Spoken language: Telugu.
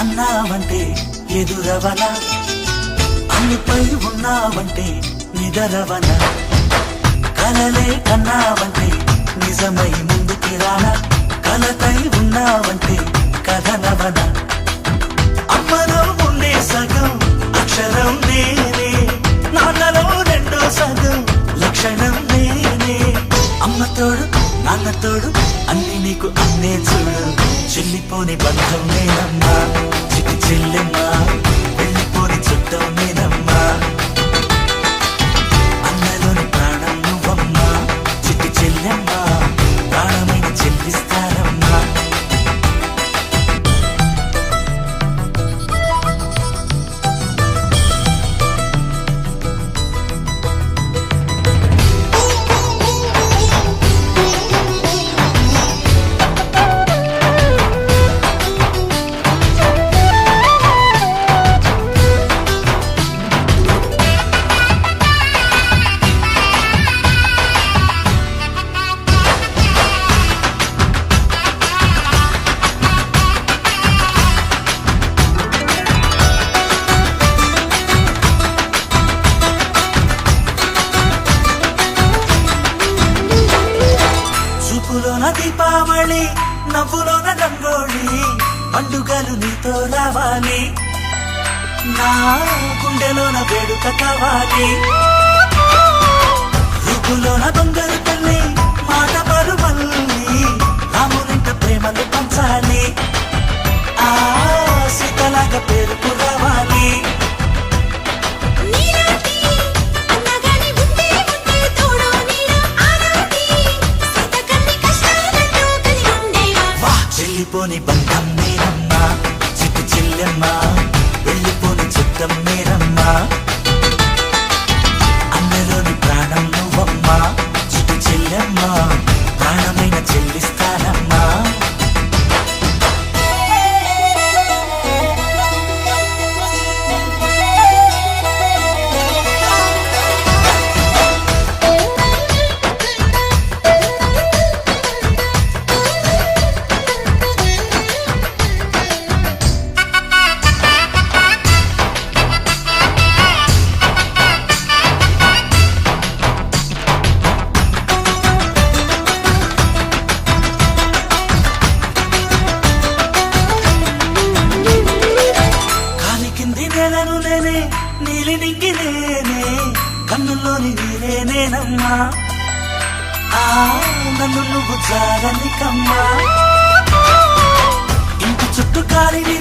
అన్నావంటే ఎదురవన, అన్నిపై ఉన్నావంటే నిదరవన, కలలే కన్నావంటే నిజమై ముందుకి రానా, కలతై ఉన్నావంటే కథనవన. అమ్మలో ఉండే సగం అక్షరం నేనే, నాన్నలో రెండో సగం లక్షణం నేనే. అమ్మ తోడు నాన్న తోడు అన్ని నీకు అన్నే చూడు, చెల్లిపోని బంధం నేనమ్మా చిటి చెల్లెమ్మా, వెళ్ళిపోని చుట్టం నేనమ్మా. అన్నలోని ప్రాణం నువ్వమ్మా చిటి చెల్లెమ్మా, ప్రాణమైన చెల్లిస్తానమ్మా. చూపులోన దీపావళి, నవ్వులోన రంగోళి, పండుగలు నీతో రావాలి, నా గుండెలోన వేడుక కావాలి. రూపులోన దొంగలు తల్లి, మాట పరువల్లి, రామునింట ప్రేమలు పంచాలి, ఆ సీతలాగా పేరుకు రావాలి. వెళ్ళిపోని బంధం నేనమ్మా చిట్టి చెల్లెమ్మా, వెళ్ళిపోని చుట్టం నేనమ్మా. అన్నలోని ప్రాణం నువ్వమ్మా చిట్టి చెల్లెమ్మా, ప్రాణమైన చెల్లిస్తానమ్మా. నేలను నేనే నీలి నింగి నేనే, కన్నుల్లోని నీరే నేనమ్మా, ఆ నన్ను నువ్వు జారనికమ్మా. ఇంటి చుట్టూ కాలిని